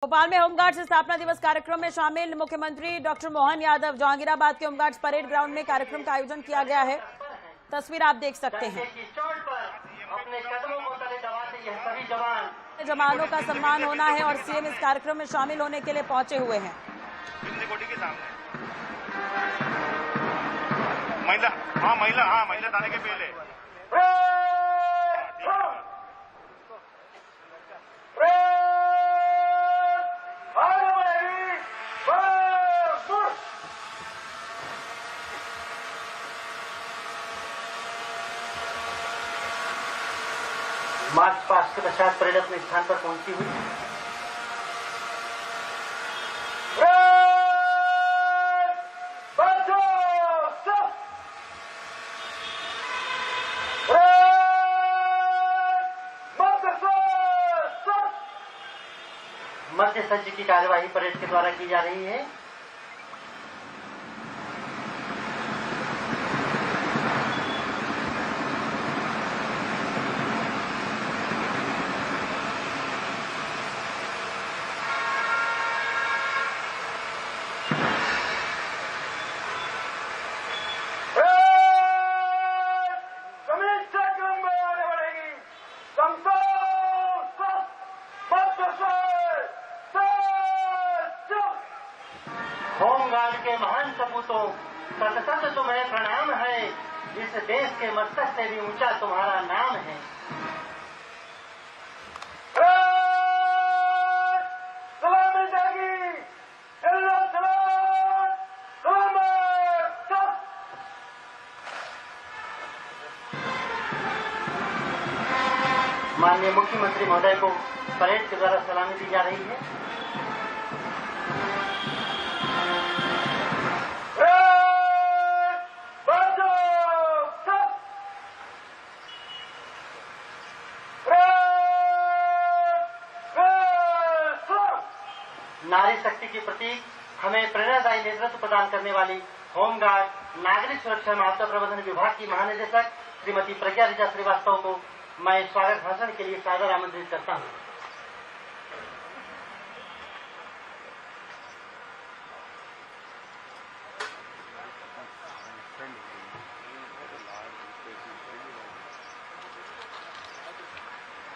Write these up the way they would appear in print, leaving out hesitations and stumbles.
भोपाल में होमगार्ड्स स्थापना दिवस कार्यक्रम में शामिल मुख्यमंत्री डॉक्टर मोहन यादव। जहांगीराबाद के होमगार्ड्स परेड ग्राउंड में कार्यक्रम का आयोजन किया गया है। तस्वीर आप देख सकते हैं। जवानों का सम्मान होना है और सीएम इस कार्यक्रम में शामिल होने के लिए पहुंचे हुए हैं। महिला थाने के पहले मार्च पास्ट के पश्चात परेड अपने स्थान पर पहुंची हुई। मध्य सज्ज की कार्यवाही परेड के द्वारा की जा रही है। होमगार्ड के महान सपूतों, सत तुम्हें प्रणाम है। इस देश के मस्तक से भी ऊंचा तुम्हारा नाम है। माननीय मुख्यमंत्री महोदय को परेड के द्वारा सलामी दी जा रही है। नारी शक्ति की प्रतीक हमें प्रेरणादायी नेतृत्व प्रदान करने वाली होमगार्ड नागरिक सुरक्षा एवं आपदा प्रबंधन विभाग की महानिदेशक श्रीमती प्रज्ञा ऋचा श्रीवास्तव को मैं स्वागत भाषण के लिए सादर आमंत्रित करता हूं।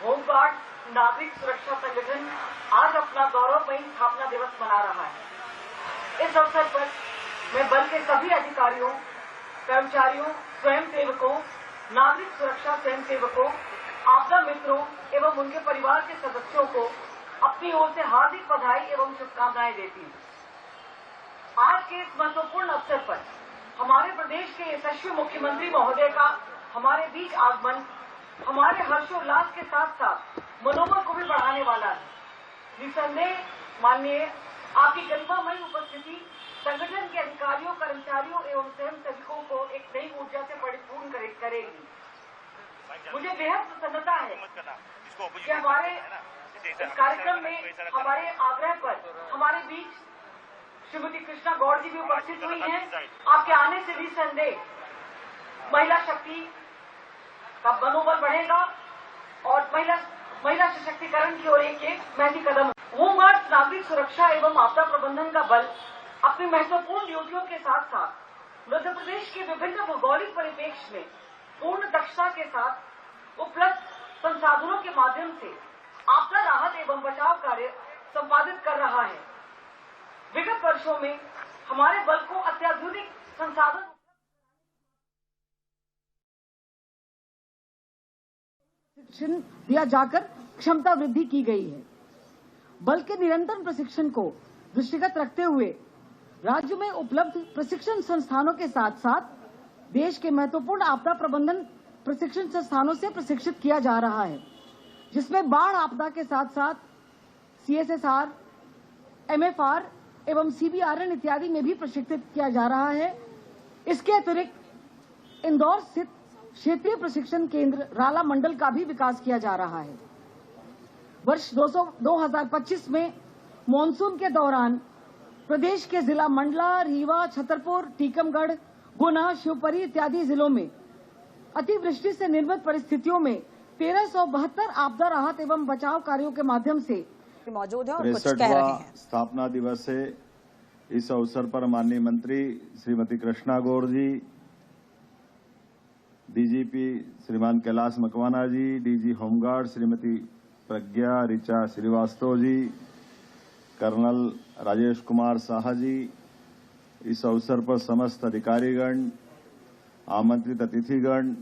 होमगार्ड नागरिक सुरक्षा संगठन आज अपना गौरवमयी स्थापना दिवस मना रहा है। इस अवसर पर मैं बल के सभी अधिकारियों, कर्मचारियों, स्वयंसेवकों, नागरिक सुरक्षा स्वयंसेवकों, आपदा मित्रों एवं उनके परिवार के सदस्यों को अपनी ओर से हार्दिक बधाई एवं शुभकामनाएं देती हूं। आज के इस महत्वपूर्ण अवसर पर हमारे प्रदेश के यशस्वी मुख्यमंत्री महोदय का हमारे बीच आगमन हमारे हर्षोल्लास के साथ साथ मनोबल को भी बढ़ाने वाला है। निसंदेह माननीय आपकी गरिमामयी उपस्थिति संगठन के अधिकारियों, कर्मचारियों एवं स्वयंसेवकों को एक नई ऊर्जा से परिपूर्ण करेगी। मुझे बेहद प्रसन्नता है कि हमारे इस कार्यक्रम में हमारे आग्रह पर हमारे बीच श्रीमती कृष्णा गौड़ जी भी उपस्थित हुई हैं। आपके आने से निसंदेह महिला शक्ति का मनोबल बढ़ेगा और महिला सशक्तिकरण की ओर एक महती कदम। होमगार्ड नागरिक सुरक्षा एवं आपदा प्रबंधन का बल अपनी महत्वपूर्ण ड्यूटियों के साथ साथ मध्य प्रदेश के विभिन्न भौगोलिक परिप्रेक्ष्य में पूर्ण दक्षता के साथ उपलब्ध संसाधनों के माध्यम से आपदा राहत एवं बचाव कार्य संपादित कर रहा है। विगत वर्षों में हमारे बल को अत्याधुनिक संसाधन प्रशिक्षण दिया जाकर क्षमता वृद्धि की गई है। बल के निरंतर प्रशिक्षण को दृष्टिगत रखते हुए राज्य में उपलब्ध प्रशिक्षण संस्थानों के साथ साथ देश के महत्वपूर्ण आपदा प्रबंधन प्रशिक्षण संस्थानों से प्रशिक्षित किया जा रहा है, जिसमें बाढ़ आपदा के साथ साथ CSSR, MFR एवं CBRN इत्यादि में भी प्रशिक्षित किया जा रहा है। इसके अतिरिक्त इंदौर स्थित क्षेत्रीय प्रशिक्षण केंद्र राला मंडल का भी विकास किया जा रहा है। वर्ष 2025 में मानसून के दौरान प्रदेश के जिला मंडला, रीवा, छतरपुर, टीकमगढ़, गुना, शिवपुरी इत्यादि जिलों में अतिवृष्टि से निर्मित परिस्थितियों में 1372 आपदा राहत एवं बचाव कार्यों के माध्यम से मुख्यमंत्री मौजूद हैं और कुछ कह रहे हैं। स्थापना दिवस है। इस अवसर पर माननीय मंत्री श्रीमती कृष्णा गौड़ जी, डीजीपी श्रीमान कैलाश मकवाना जी, डीजी होमगार्ड श्रीमती प्रज्ञा ऋचा श्रीवास्तव जी, कर्नल राजेश कुमार साहा जी, इस अवसर पर समस्त अधिकारीगण, आमंत्रित अतिथिगण,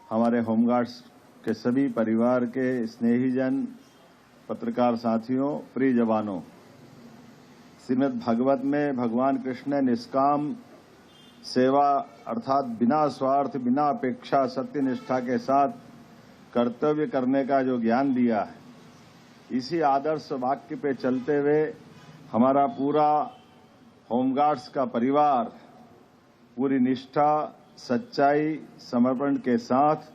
हमारे होमगार्ड्स के सभी परिवार के स्नेहीजन, पत्रकार साथियों, प्रिय जवानों, श्रीमद् भागवत में भगवान कृष्ण ने निष्काम सेवा अर्थात बिना स्वार्थ, बिना अपेक्षा, सत्य निष्ठा के साथ कर्तव्य करने का जो ज्ञान दिया है, इसी आदर्श वाक्य पे चलते हुए हमारा पूरा होमगार्ड्स का परिवार पूरी निष्ठा, सच्चाई, समर्पण के साथ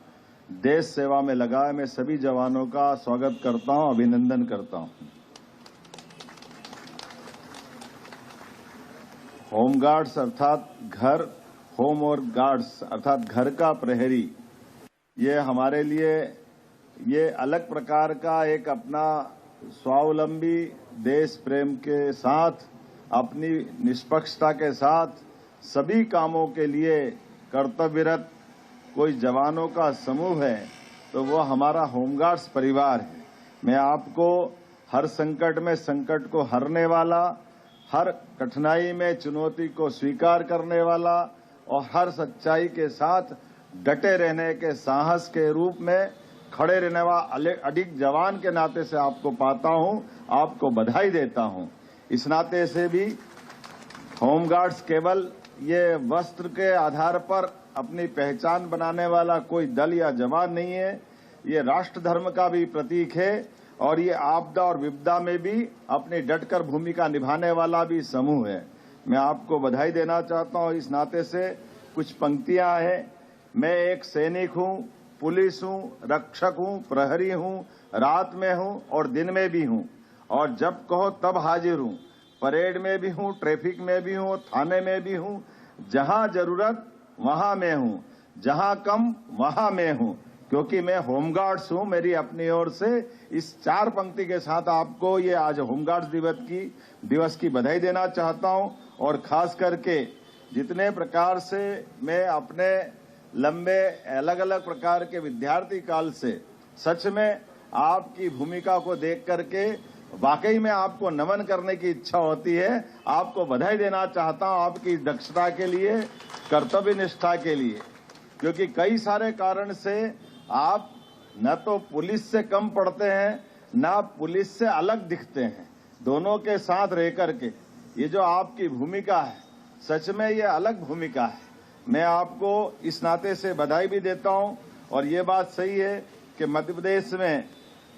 देश सेवा में लगा है। मैं सभी जवानों का स्वागत करता हूं, अभिनंदन करता हूं। होमगार्ड्स अर्थात घर, होम और गार्ड्स अर्थात घर का प्रहरी, ये हमारे लिए ये अलग प्रकार का एक अपना स्वावलंबी देश प्रेम के साथ, अपनी निष्पक्षता के साथ सभी कामों के लिए कर्तव्यरत कोई जवानों का समूह है, तो वो हमारा होमगार्ड्स परिवार है। मैं आपको हर संकट में संकट को हरने वाला, हर कठिनाई में चुनौती को स्वीकार करने वाला और हर सच्चाई के साथ डटे रहने के साहस के रूप में खड़े रहने वाला अडिग जवान के नाते से आपको पाता हूं, आपको बधाई देता हूं। इस नाते से भी होमगार्ड्स केवल ये वस्त्र के आधार पर अपनी पहचान बनाने वाला कोई दल या जवान नहीं है, ये राष्ट्र धर्म का भी प्रतीक है और ये आपदा और विपदा में भी अपनी डटकर भूमिका निभाने वाला भी समूह है। मैं आपको बधाई देना चाहता हूं। इस नाते से कुछ पंक्तियां हैं। मैं एक सैनिक हूं, पुलिस हूं, रक्षक हूं, प्रहरी हूं, रात में हूं और दिन में भी हूं, और जब कहो तब हाजिर हूं। परेड में भी हूं, ट्रैफिक में भी हूं, थाने में भी हूं, जहां जरूरत वहां मैं हूं, जहां कम वहां मैं हूं, क्योंकि मैं होमगार्ड्स हूं। मेरी अपनी ओर से इस 4 पंक्ति के साथ आपको ये आज होमगार्ड्स दिवस की बधाई देना चाहता हूं। और खास करके जितने प्रकार से मैं अपने लंबे अलग अलग प्रकार के विद्यार्थी काल से सच में आपकी भूमिका को देख करके वाकई में आपको नमन करने की इच्छा होती है। आपको बधाई देना चाहता हूं आपकी दक्षता के लिए, कर्तव्य निष्ठा के लिए, क्योंकि कई सारे कारण से आप न तो पुलिस से कम पड़ते हैं, न पुलिस से अलग दिखते हैं। दोनों के साथ रह करके ये जो आपकी भूमिका है, सच में ये अलग भूमिका है। मैं आपको इस नाते से बधाई भी देता हूं। और ये बात सही है कि मध्य प्रदेश में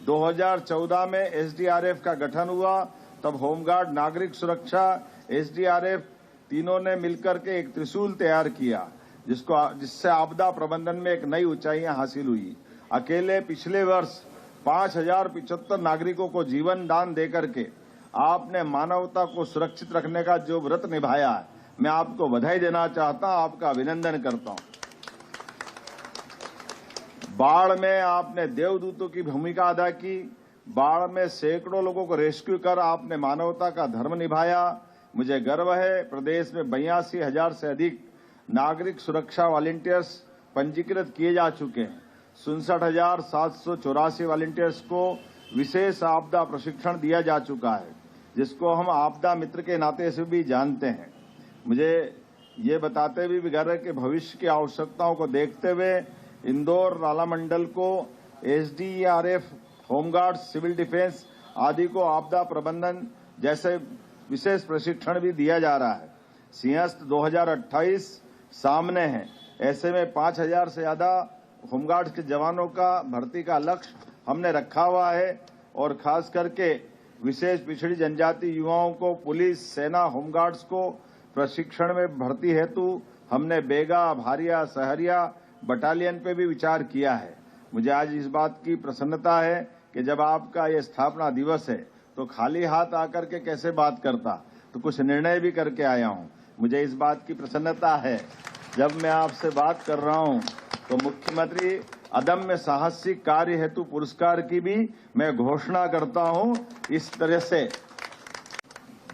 2014 में एसडीआरएफ का गठन हुआ, तब होमगार्ड, नागरिक सुरक्षा, एसडीआरएफ तीनों ने मिलकर के एक त्रिशूल तैयार किया, जिससे आपदा प्रबंधन में एक नई ऊंचाइयां हासिल हुई। अकेले पिछले वर्ष 5075 नागरिकों को जीवन दान देकर के आपने मानवता को सुरक्षित रखने का जो व्रत निभाया है, मैं आपको बधाई देना चाहता हूं, आपका अभिनंदन करता हूं। बाढ़ में आपने देवदूतों की भूमिका अदा की। बाढ़ में सैकड़ों लोगों को रेस्क्यू कर आपने मानवता का धर्म निभाया। मुझे गर्व है, प्रदेश में 82,000 से अधिक नागरिक सुरक्षा वॉलंटियर्स पंजीकृत किए जा चुके हैं। 67,784 वॉलंटियर्स को विशेष आपदा प्रशिक्षण दिया जा चुका है, जिसको हम आपदा मित्र के नाते से भी जानते हैं। मुझे ये बताते हुए भी गर्व है कि भविष्य की आवश्यकताओं को देखते हुए इंदौर, नाला मंडल को एसडीआरएफ, होमगार्ड, सिविल डिफेंस आदि को आपदा प्रबंधन जैसे विशेष प्रशिक्षण भी दिया जा रहा है। सिंहस्थ 2028 सामने है, ऐसे में 5,000 से ज्यादा होमगार्ड के जवानों का भर्ती का लक्ष्य हमने रखा हुआ है। और खास करके विशेष पिछड़ी जनजाति युवाओं को पुलिस, सेना, होमगार्ड्स को प्रशिक्षण में भर्ती हेतु हमने बेगा, भारिया, सहरिया बटालियन पे भी विचार किया है। मुझे आज इस बात की प्रसन्नता है कि जब आपका ये स्थापना दिवस है तो खाली हाथ आकर के कैसे बात करता, तो कुछ निर्णय भी करके आया हूं। मुझे इस बात की प्रसन्नता है, जब मैं आपसे बात कर रहा हूं तो मुख्यमंत्री अदम्य साहसिक कार्य हेतु पुरस्कार की भी मैं घोषणा करता हूं। इस तरह से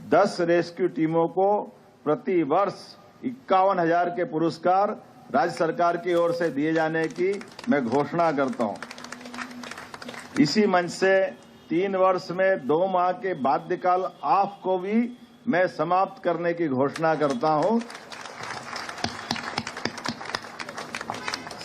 10 रेस्क्यू टीमों को प्रति वर्ष 51,000 के पुरस्कार राज्य सरकार की ओर से दिए जाने की मैं घोषणा करता हूं। इसी मंच से 3 वर्ष में 2 माह के बाध्यकाल ऑफ को भी मैं समाप्त करने की घोषणा करता हूं।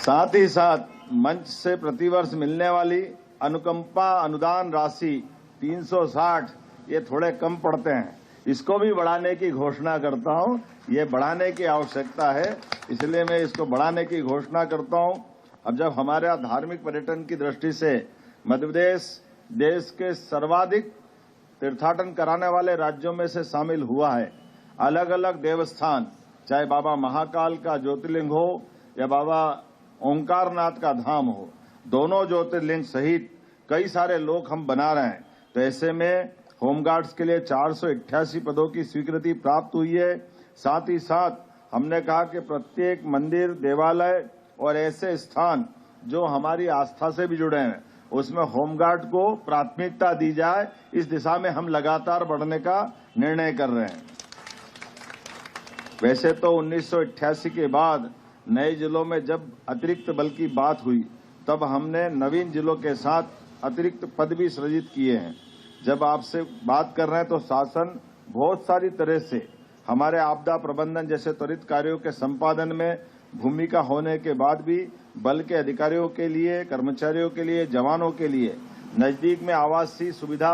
साथ ही साथ मंच से प्रतिवर्ष मिलने वाली अनुकंपा अनुदान राशि 360 ये थोड़े कम पड़ते हैं, इसको भी बढ़ाने की घोषणा करता हूं। ये बढ़ाने की आवश्यकता है, इसलिए मैं इसको बढ़ाने की घोषणा करता हूं। अब जब हमारे धार्मिक पर्यटन की दृष्टि से मध्य प्रदेश देश के सर्वाधिक तीर्थाटन कराने वाले राज्यों में से शामिल हुआ है, अलग अलग देवस्थान, चाहे बाबा महाकाल का ज्योतिर्लिंग हो या बाबा ओंकारनाथ का धाम हो, दोनों ज्योतिर्लिंग सहित कई सारे लोग हम बना रहे हैं। तो ऐसे में होमगार्ड्स के लिए 488 पदों की स्वीकृति प्राप्त हुई है। साथ ही साथ हमने कहा कि प्रत्येक मंदिर, देवालय और ऐसे स्थान जो हमारी आस्था से भी जुड़े हैं, उसमें होमगार्ड को प्राथमिकता दी जाए। इस दिशा में हम लगातार बढ़ने का निर्णय कर रहे हैं। वैसे तो 1988 के बाद नए जिलों में जब अतिरिक्त बल की बात हुई, तब हमने नवीन जिलों के साथ अतिरिक्त पद भी सृजित किए हैं। जब आपसे बात कर रहे हैं तो शासन बहुत सारी तरह से हमारे आपदा प्रबंधन जैसे त्वरित कार्यों के संपादन में भूमिका होने के बाद भी बल के अधिकारियों के लिए, कर्मचारियों के लिए, जवानों के लिए नजदीक में आवासीय सुविधा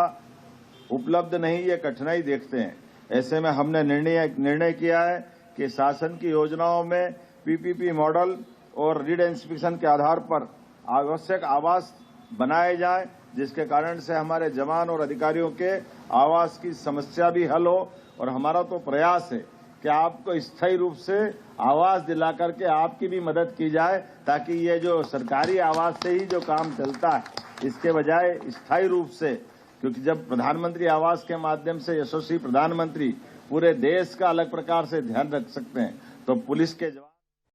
उपलब्ध नहीं, ये कठिनाई देखते हैं। ऐसे में हमने निर्णय किया है कि शासन की योजनाओं में पीपीपी मॉडल और रीडेंसिफिकेशन के आधार पर आवश्यक आवास बनाए जाए, जिसके कारण से हमारे जवान और अधिकारियों के आवास की समस्या भी हल हो। और हमारा तो प्रयास है कि आपको स्थायी रूप से आवास दिला करके आपकी भी मदद की जाए, ताकि ये जो सरकारी आवास से ही जो काम चलता है, इसके बजाय स्थायी रूप से, क्योंकि जब प्रधानमंत्री आवास के माध्यम से यशस्वी प्रधानमंत्री पूरे देश का अलग प्रकार से ध्यान रख सकते हैं, तो पुलिस के